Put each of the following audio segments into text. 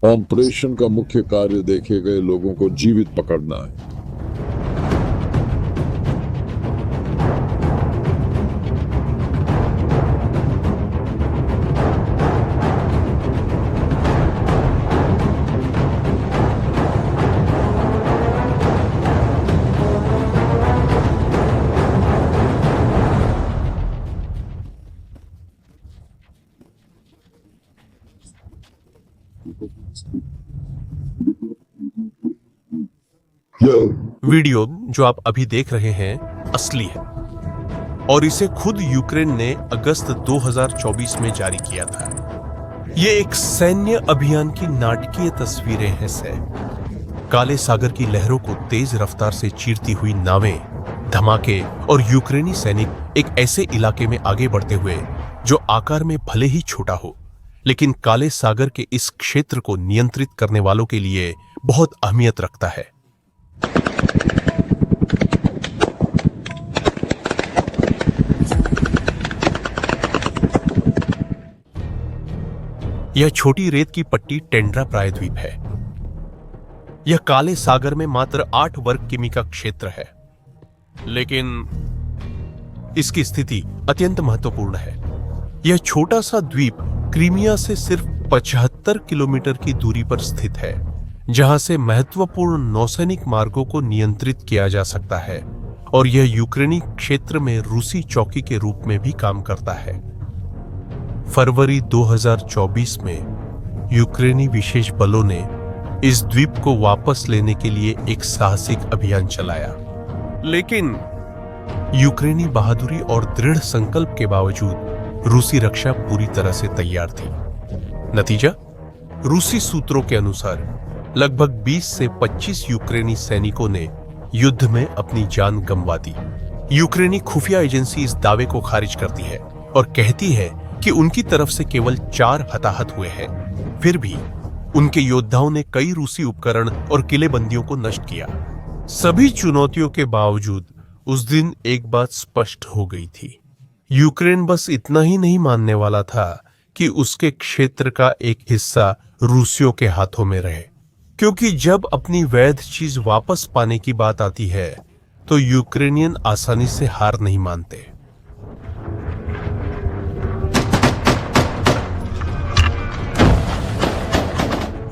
Operation का मुख्य कार्य देखे गए लोगों को जीवित पकड़ना है। वीडियो जो आप अभी देख रहे हैं असली है और इसे खुद यूक्रेन ने अगस्त 2024 में जारी किया था। ये एक सैन्य अभियान की नाटकीय तस्वीरें हैं से काले सागर की लहरों को तेज रफ्तार से चीरती हुई नावें, धमाके और यूक्रेनी सैनिक एक ऐसे इलाके में आगे बढ़ते हुए जो आकार में भले ही छोटा हो, लेकिन काले सागर के इस क्षेत्र को नियंत्रित करने वालों के लिए बहुत अहमियत रखता है। यह छोटी रेत की पट्टी टेंड्रा प्रायद्वीप है। यह काले सागर में मात्र 8 वर्ग किमी का क्षेत्र है, लेकिन इसकी स्थिति अत्यंत महत्वपूर्ण है। यह छोटा सा द्वीप क्रीमिया से सिर्फ 75 किलोमीटर की दूरी पर स्थित है, जहां से महत्वपूर्ण नौसैनिक मार्गों को नियंत्रित किया जा सकता है और यह यूक्रेनी क्षेत्र में रूसी चौकी के रूप में भी काम करता है। फरवरी 2024 में यूक्रेनी विशेष बलों ने इस द्वीप को वापस लेने के लिए एक साहसिक अभियान चलाया, लेकिन यूक्रेनी बहादुरी और दृढ़ संकल्प के बावजूद रूसी रक्षा पूरी तरह से तैयार थी। नतीजा, रूसी सूत्रों के अनुसार लगभग 20 से 25 यूक्रेनी सैनिकों ने युद्ध में अपनी जान गंवा दी। यूक्रेनी खुफिया एजेंसी इस दावे को खारिज करती है और कहती है कि उनकी तरफ से केवल 4 हताहत हुए हैं। फिर भी उनके योद्धाओं ने कई रूसी उपकरण और किलेबंदियों को नष्ट किया। सभी चुनौतियों के बावजूद उस दिन एक बात स्पष्ट हो गई थी। यूक्रेन बस इतना ही नहीं मानने वाला था कि उसके क्षेत्र का एक हिस्सा रूसियों के हाथों में रहे, क्योंकि जब अपनी वैध चीज वापस पाने की बात आती है तो यूक्रेनियन आसानी से हार नहीं मानते।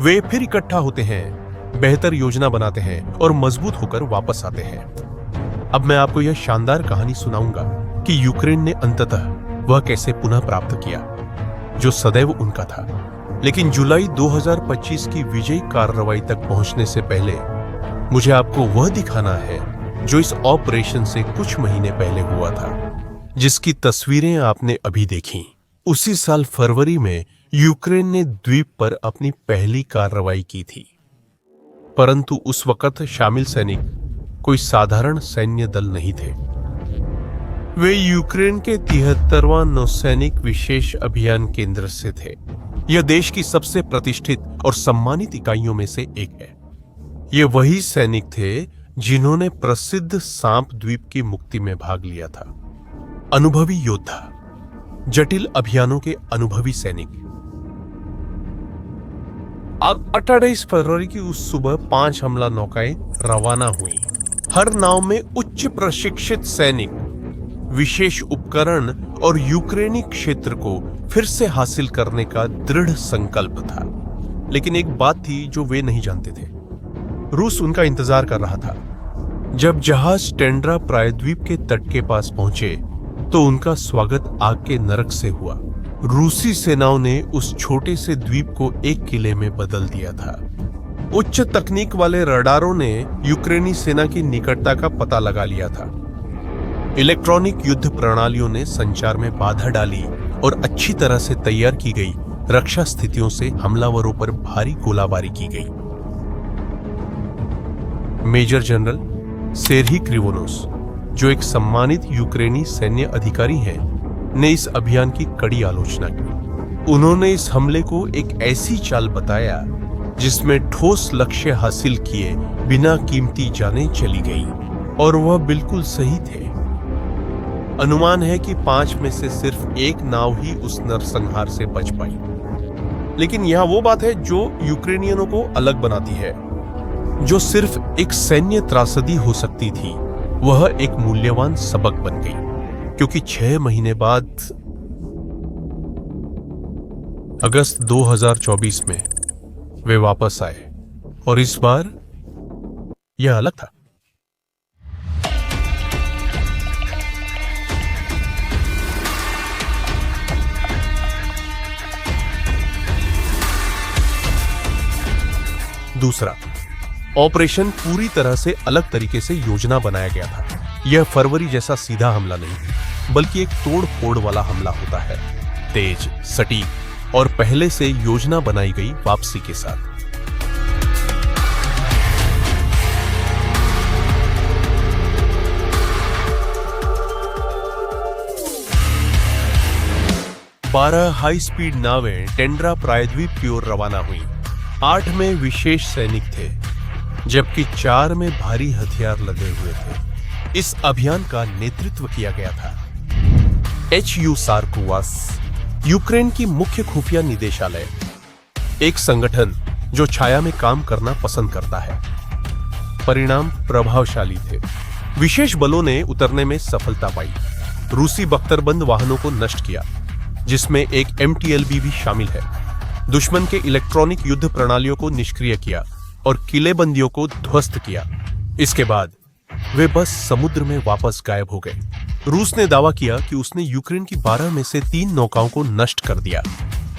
वे फिर इकट्ठा होते हैं, बेहतर योजना बनाते हैं और मजबूत होकर वापस आते हैं। अब मैं आपको यह शानदार कहानी सुनाऊंगा कि यूक्रेन ने अंततः वह कैसे पुनः प्राप्त किया जो सदैव उनका था। लेकिन जुलाई 2025 की विजयी कार्रवाई तक पहुंचने से पहले मुझे आपको वह दिखाना है जो इस ऑपरेशन से कुछ महीने पहले हुआ था, जिसकी तस्वीरें आपने अभी देखी। उसी साल फरवरी में यूक्रेन ने द्वीप पर अपनी पहली कार्रवाई की थी, परंतु उस वक्त शामिल सैनिक कोई साधारण सैन्य दल नहीं थे। वे यूक्रेन के 73वां नौसैनिक विशेष अभियान केंद्र से थे। यह देश की सबसे प्रतिष्ठित और सम्मानित इकाइयों में से एक है। ये वही सैनिक थे जिन्होंने प्रसिद्ध सांप द्वीप की मुक्ति में भाग लिया था। अनुभवी योद्धा, जटिल अभियानों के अनुभवी सैनिक। 28 फरवरी की उस सुबह 5 हमला नौकाएं रवाना हुई। हर नाव में उच्च प्रशिक्षित सैनिक, विशेष उपकरण और यूक्रेनी क्षेत्र को फिर से हासिल करने का दृढ़ संकल्प था। लेकिन एक बात थी जो वे नहीं जानते थे। रूस उनका इंतजार कर रहा था। जब जहाज टेंड्रा प्रायद्वीप के तट के पास पहुंचे तो उनका स्वागत आग के नरक से हुआ। रूसी सेनाओं ने उस छोटे से द्वीप को एक किले में बदल दिया था। उच्च तकनीक वाले रडारों ने यूक्रेनी सेना की निकटता का पता लगा लिया था। इलेक्ट्रॉनिक युद्ध प्रणालियों ने संचार में बाधा डाली और अच्छी तरह से तैयार की गई रक्षा स्थितियों से हमलावरों पर भारी गोलाबारी की गई। मेजर जनरल सेर्ही क्रिवोनोस, जो एक सम्मानित यूक्रेनी सैन्य अधिकारी हैं, ने इस अभियान की कड़ी आलोचना की। उन्होंने इस हमले को एक ऐसी चाल बताया जिसमें ठोस लक्ष्य हासिल किए बिना कीमती जानें चली गई, और वह बिल्कुल सही थे। अनुमान है कि 5 में से सिर्फ एक नाव ही उस नरसंहार से बच पाई। लेकिन यहां वो बात है जो यूक्रेनियनों को अलग बनाती है। जो सिर्फ एक सैन्य त्रासदी हो सकती थी, वह एक मूल्यवान सबक बन गई, क्योंकि 6 महीने बाद अगस्त 2024 में वे वापस आए और इस बार यह अलग था। दूसरा, ऑपरेशन पूरी तरह से अलग तरीके से योजना बनाया गया था। यह फरवरी जैसा सीधा हमला नहीं, बल्कि एक तोड़ फोड़ वाला हमला होता है, तेज, सटीक और पहले से योजना बनाई गई वापसी के साथ। बारह हाई स्पीड नावें टेंड्रा प्रायद्वीप की ओर रवाना हुई। 8 में विशेष सैनिक थे, जबकि 4 में भारी हथियार लदे हुए थे। इस अभियान का नेतृत्व किया गया था HU सार्कोवास, यूक्रेन की मुख्य खुफिया निदेशालय, एक संगठन जो छाया में काम करना पसंद करता है। परिणाम प्रभावशाली थे। विशेष बलों ने उतरने में सफलता पाई, रूसी बख्तरबंद वाहनों को नष्ट किया, जिसमें एक MTLB भी शामिल है, दुश्मन के इलेक्ट्रॉनिक युद्ध प्रणालियों को निष्क्रिय किया और किलेबंदियों को ध्वस्त किया। इसके बाद वे बस समुद्र में वापस गायब हो गए। रूस ने दावा किया कि उसने यूक्रेन की 12 में से 3 नौकाओं को नष्ट कर दिया,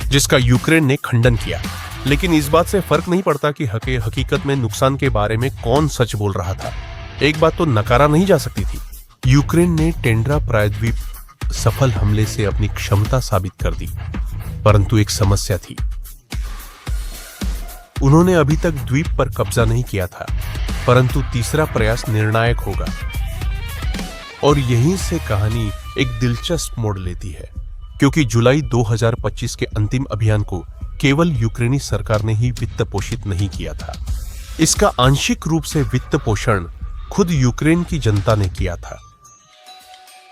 जिसका यूक्रेन ने खंडन किया। लेकिन इस बात से फर्क नहीं पड़ता कि हकीकत में नुकसान के बारे में कौन सच बोल रहा था। एक बात तो नकारा नहीं जा सकती थी, यूक्रेन ने टेंड्रा प्रायद्वीप सफल हमले से अपनी क्षमता साबित कर दी। परंतु एक समस्या थी, उन्होंने अभी तक द्वीप पर कब्जा नहीं किया था, परंतु तीसरा प्रयास निर्णायक होगा। और यहीं से कहानी एक दिलचस्प मोड़ लेती है, क्योंकि जुलाई 2025 के अंतिम अभियान को केवल यूक्रेनी सरकार ने ही वित्त पोषित नहीं किया था। इसका आंशिक रूप से वित्त पोषण खुद यूक्रेन की जनता ने किया था।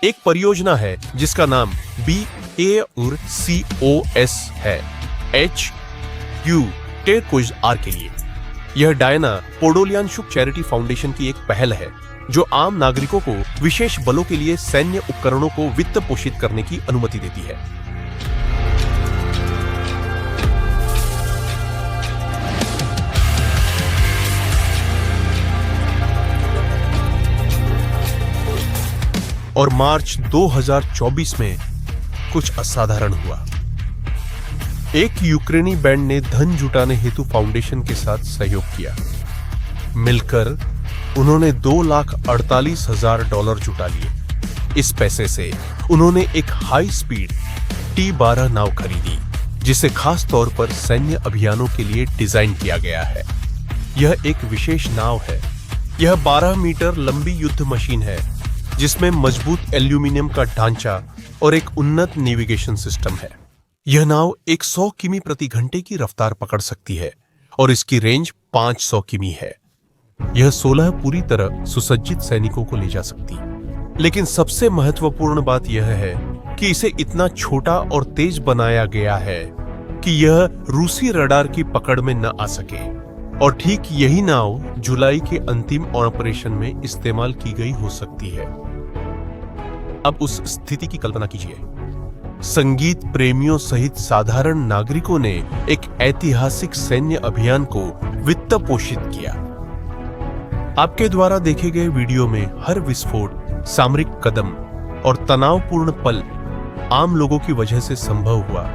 एक परियोजना है जिसका नाम BAURCOS है, HU R के लिए। यह डायना पोडोलियानशुक चैरिटी फाउंडेशन की एक पहल है, जो आम नागरिकों को विशेष बलों के लिए सैन्य उपकरणों को वित्त पोषित करने की अनुमति देती है। और मार्च 2024 में कुछ असाधारण हुआ। एक यूक्रेनी बैंड ने धन जुटाने हेतु फाउंडेशन के साथ सहयोग किया। मिलकर उन्होंने $2,48,000 जुटा लिए। इस पैसे से उन्होंने एक हाई स्पीड T-12 नाव खरीदी, जिसे खास तौर पर सैन्य अभियानों के लिए डिजाइन किया गया है। यह एक विशेष नाव है। यह 12 मीटर लंबी युद्ध मशीन है, जिसमें मजबूत एल्यूमिनियम का ढांचा और एक उन्नत नेविगेशन सिस्टम है। यह नाव 100 किमी प्रति घंटे की रफ्तार पकड़ सकती है और इसकी रेंज 500 किमी है। यह 16 पूरी तरह सुसज्जित सैनिकों को ले जा सकती है। लेकिन सबसे महत्वपूर्ण बात यह है कि इसे इतना छोटा और तेज बनाया गया है कि यह रूसी रडार की पकड़ में न आ सके। और ठीक यही नाव जुलाई के अंतिम ऑपरेशन में इस्तेमाल की गई हो सकती है। अब उस स्थिति की कल्पना कीजिए, संगीत प्रेमियों सहित साधारण नागरिकों ने एक ऐतिहासिक सैन्य अभियान को वित्त पोषित किया। आपके द्वारा देखे गए वीडियो में हर विस्फोट, सामरिक कदम और तनावपूर्ण पल आम लोगों की वजह से संभव हुआ,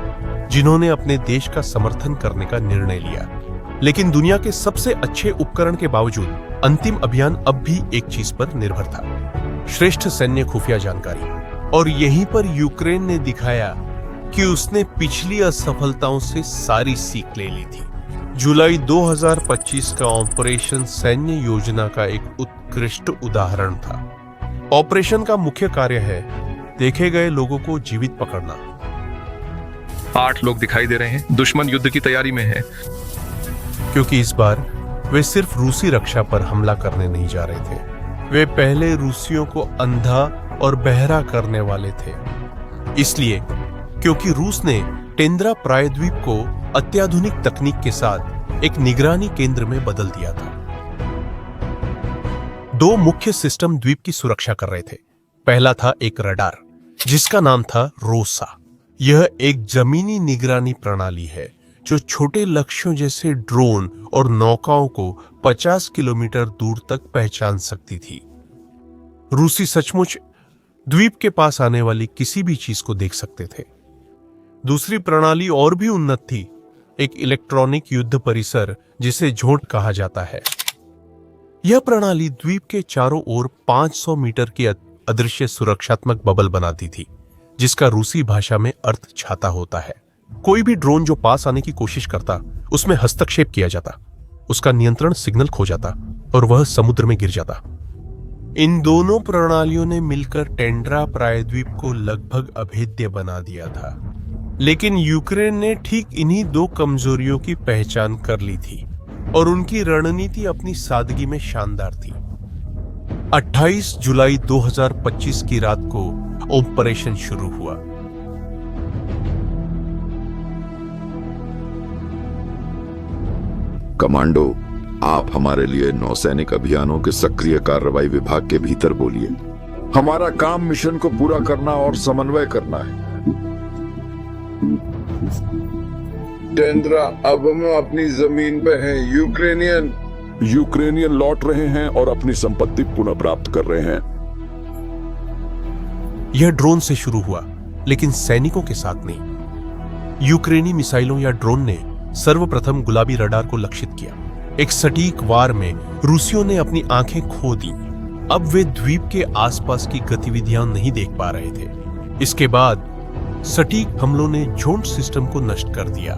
जिन्होंने अपने देश का समर्थन करने का निर्णय लिया। लेकिन दुनिया के सबसे अच्छे उपकरण के बावजूद अंतिम अभियान अब भी एक चीज पर निर्भर था, श्रेष्ठ सैन्य खुफिया जानकारी। और यहीं पर यूक्रेन ने दिखाया कि उसने पिछली असफलताओं से सारी सीख ले ली थी। जुलाई 2025 का ऑपरेशन सैन्य योजना का एक उत्कृष्ट उदाहरण था। ऑपरेशन का मुख्य कार्य है देखे गए लोगों को जीवित पकड़ना। 8 लोग दिखाई दे रहे हैं, दुश्मन युद्ध की तैयारी में है। क्योंकि इस बार वे सिर्फ रूसी रक्षा पर हमला करने नहीं जा रहे थे, वे पहले रूसियों को अंधा और बहरा करने वाले थे। इसलिए क्योंकि रूस ने टेंड्रा प्रायद्वीप को अत्याधुनिक तकनीक के साथ एक निगरानी केंद्र में बदल दिया था। दो मुख्य सिस्टम द्वीप की सुरक्षा कर रहे थे। पहला था एक रडार जिसका नाम था रोसा। यह एक जमीनी निगरानी प्रणाली है जो छोटे लक्ष्यों जैसे ड्रोन और नौकाओं को 50 किलोमीटर दूर तक पहचान सकती थी। रूसी सचमुच द्वीप के पास आने वाली किसी भी चीज को देख सकते थे। दूसरी प्रणाली और भी उन्नत थी, एक इलेक्ट्रॉनिक युद्ध परिसर जिसे झोंट कहा जाता है। यह प्रणाली द्वीप के चारों ओर 500 मीटर की अदृश्य सुरक्षात्मक बबल बनाती थी, जिसका रूसी भाषा में अर्थ छाता होता है। कोई भी ड्रोन जो पास आने की कोशिश करता, उसमें हस्तक्षेप किया जाता, उसका नियंत्रण सिग्नल खो जाता और वह समुद्र में गिर जाता। इन दोनों प्रणालियों ने मिलकर टेंड्रा प्रायद्वीप को लगभग अभेद्य बना दिया था। लेकिन यूक्रेन ने ठीक इन्हीं दो कमजोरियों की पहचान कर ली थी और उनकी रणनीति अपनी सादगी में शानदार थी। 28 जुलाई 2025 की रात को ऑपरेशन शुरू हुआ। कमांडो, आप हमारे लिए नौसैनिक अभियानों के सक्रिय कार्रवाई विभाग के भीतर बोलिए। हमारा काम मिशन को पूरा करना और समन्वय करना है। टेंड्रा, अब हम अपनी जमीन पे हैं। यूक्रेनियन लौट रहे हैं और अपनी संपत्ति पुनः प्राप्त कर रहे हैं। यह ड्रोन से शुरू हुआ, लेकिन सैनिकों के साथ नहीं। यूक्रेनी मिसाइलों या ड्रोन ने सर्वप्रथम गुलाबी रडार को लक्षित किया। एक सटीक वार में रूसियों ने अपनी आंखें खो दी। अब वे द्वीप के आसपास की गतिविधियां नहीं देख पा रहे थे। इसके बाद सटीक हमलों ने झोंट सिस्टम को नष्ट कर दिया।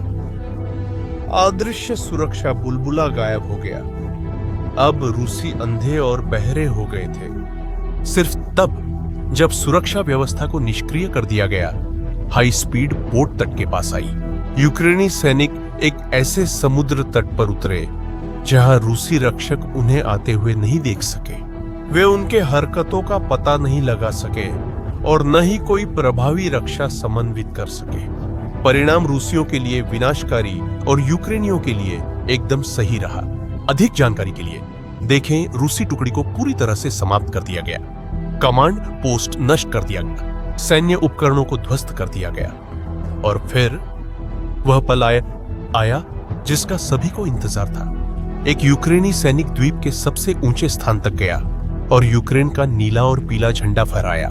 अदृश्य सुरक्षा बुलबुला गायब हो गया। अब रूसी अंधे और बहरे हो गए थे। सिर्फ तब जब सुरक्षा व्यवस्था को निष्क्रिय कर दिया गया, हाई स्पीड बोट तट के पास आई। यूक्रेनी सैनिक एक ऐसे समुद्र तट पर उतरे जहां रूसी रक्षक उन्हें आते हुए नहीं देख सके। वे उनके हरकतों का पता नहीं लगा सके और न ही कोई प्रभावी रक्षा समन्वित कर सके। परिणाम रूसियों के लिए विनाशकारी और यूक्रेनियों के लिए एकदम सही रहा। अधिक जानकारी के लिए देखें, रूसी टुकड़ी को पूरी तरह से समाप्त कर दिया गया, कमांड पोस्ट नष्ट कर दिया गया, सैन्य उपकरणों को ध्वस्त कर दिया गया और फिर वह पल आया जिसका सभी को इंतजार था। एक यूक्रेनी सैनिक द्वीप के सबसे ऊंचे स्थान तक गया और यूक्रेन का नीला और पीला झंडा फहराया।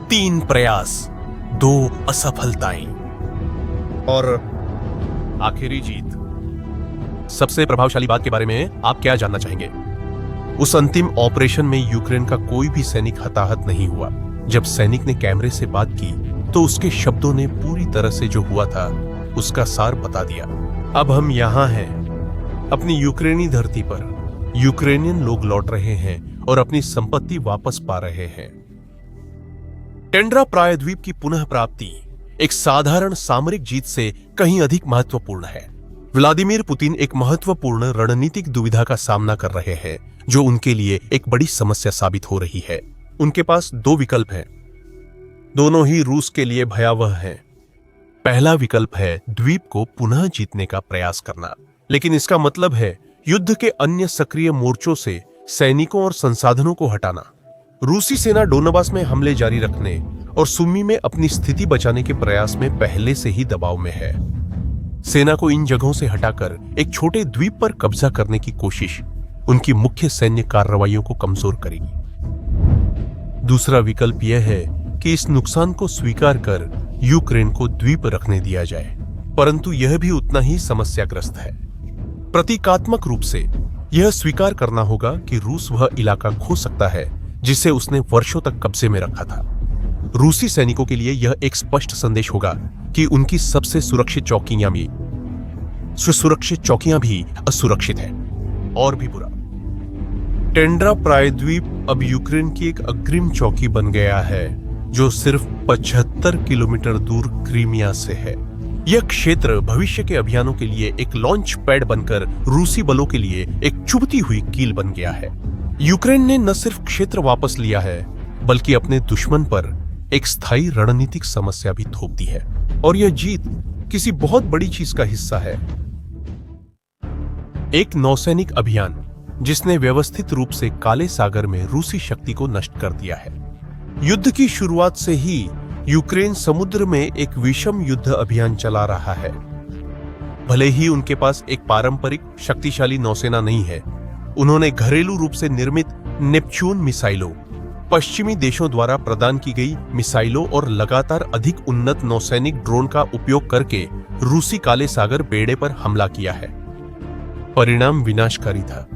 3 प्रयास, 2 असफलताएं और आखिरी जीत। सबसे प्रभावशाली बात के बारे में आप क्या जानना चाहेंगे? उस अंतिम ऑपरेशन में यूक्रेन का कोई भी सैनिक हताहत नहीं हुआ। जब सैनिक ने कैमरे से बात की तो उसके शब्दों ने पूरी तरह से जो हुआ था उसका सार बता दिया। अब हम यहां हैं, अपनी यूक्रेनी धरती पर। यूक्रेनियन लोग लौट रहे हैं और अपनी संपत्ति वापस पा रहे हैं। टेंड्रा प्रायद्वीप की पुनः प्राप्ति एक साधारण सामरिक जीत से कहीं अधिक महत्वपूर्ण है। व्लादिमीर पुतिन एक महत्वपूर्ण रणनीतिक दुविधा का सामना कर रहे हैं, जो उनके लिए एक बड़ी समस्या साबित हो रही है। उनके पास 2 विकल्प हैं, दोनों ही रूस के लिए भयावह हैं। पहला विकल्प है द्वीप को पुनः जीतने का प्रयास करना, लेकिन इसका मतलब है युद्ध के अन्य सक्रिय मोर्चों से सैनिकों और संसाधनों को हटाना। रूसी सेना डोनबास में हमले जारी रखने और सुमी में अपनी स्थिति बचाने के प्रयास में पहले से ही दबाव में है। सेना को इन जगहों से हटाकर एक छोटे द्वीप पर कब्जा करने की कोशिश उनकी मुख्य सैन्य कार्रवाइयों को कमजोर करेगी। दूसरा विकल्प यह है कि इस नुकसान को स्वीकार कर यूक्रेन को द्वीप रखने दिया जाए, परंतु यह भी उतना ही समस्याग्रस्त है। प्रतीकात्मक रूप से यह स्वीकार करना होगा कि रूस वह इलाका खो सकता है जिसे उसने वर्षों तक कब्जे में रखा था। रूसी सैनिकों के लिए यह एक स्पष्ट संदेश होगा कि उनकी सबसे सुरक्षित चौकियां भी असुरक्षित हैं। और भी बुरा, टेंड्रा प्रायद्वीप अब यूक्रेन की एक अग्रिम चौकी बन गया है, जो सिर्फ 75 किलोमीटर दूर क्रीमिया से है। यह क्षेत्र भविष्य के अभियानों के लिए एक लॉन्च पैड बनकर रूसी बलों के लिए एक चुभती हुई कील बन गया है। यूक्रेन ने न सिर्फ क्षेत्र वापस लिया है, बल्कि अपने दुश्मन पर एक स्थायी रणनीतिक समस्या भी थोप दी है। और यह जीत किसी बहुत बड़ी चीज का हिस्सा है। एक नौसैनिक अभियान जिसने व्यवस्थित रूप से काले सागर में रूसी शक्ति को नष्ट कर दिया है। युद्ध की शुरुआत से ही यूक्रेन समुद्र में एक विषम युद्ध अभियान चला रहा है। भले ही उनके पास एक पारंपरिक शक्तिशाली नौसेना नहीं है, उन्होंने घरेलू रूप से निर्मित नेपच्यून मिसाइलों, पश्चिमी देशों द्वारा प्रदान की गई मिसाइलों और लगातार अधिक उन्नत नौसैनिक ड्रोन का उपयोग करके रूसी काले सागर बेड़े पर हमला किया है। परिणाम विनाशकारी था।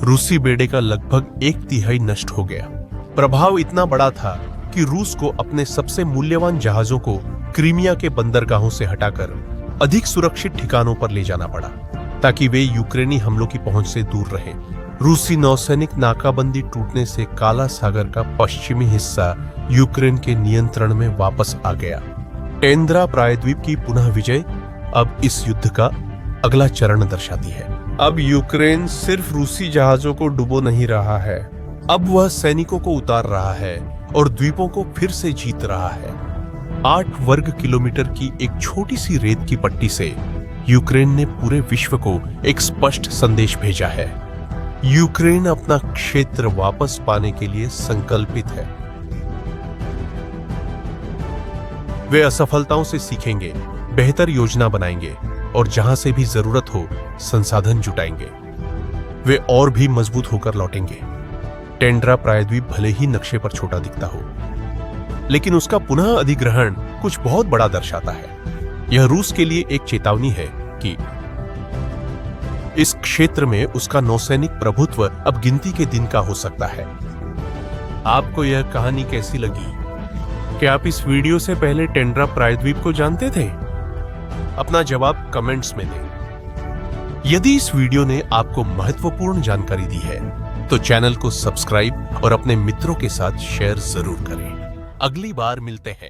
रूसी बेड़े का लगभग 1/3 नष्ट हो गया। प्रभाव इतना बड़ा था कि रूस को अपने सबसे मूल्यवान जहाजों को क्रीमिया के बंदरगाहों से हटाकर अधिक सुरक्षित ठिकानों पर ले जाना पड़ा ताकि वे यूक्रेनी हमलों की पहुंच से दूर रहें। रूसी नौसैनिक नाकाबंदी टूटने से काला सागर का पश्चिमी हिस्सा यूक्रेन के नियंत्रण में वापस आ गया। टेंद्रा प्रायद्वीप की पुनः विजय अब इस युद्ध का अगला चरण दर्शाती है। अब यूक्रेन सिर्फ रूसी जहाजों को डुबो नहीं रहा है, अब वह सैनिकों को उतार रहा है और द्वीपों को फिर से जीत रहा है। 8 वर्ग किलोमीटर की एक छोटी सी रेत की पट्टी से यूक्रेन ने पूरे विश्व को एक स्पष्ट संदेश भेजा है। यूक्रेन अपना क्षेत्र वापस पाने के लिए संकल्पित है। वे असफलताओं से सीखेंगे, बेहतर योजना बनाएंगे और जहां से भी जरूरत हो संसाधन जुटाएंगे। वे और भी मजबूत होकर लौटेंगे। टेंड्रा प्रायद्वीप भले ही नक्शे पर छोटा दिखता हो, लेकिन उसका पुनः अधिग्रहण कुछ बहुत बड़ा दर्शाता है। यह रूस के लिए एक चेतावनी है कि इस क्षेत्र में उसका नौसैनिक प्रभुत्व अब गिनती के दिन का हो सकता है। आपको यह कहानी कैसी लगी? क्या आप इस वीडियो से पहले टेंड्रा प्रायद्वीप को जानते थे? अपना जवाब कमेंट्स में दें। यदि इस वीडियो ने आपको महत्वपूर्ण जानकारी दी है तो चैनल को सब्सक्राइब और अपने मित्रों के साथ शेयर जरूर करें। अगली बार मिलते हैं।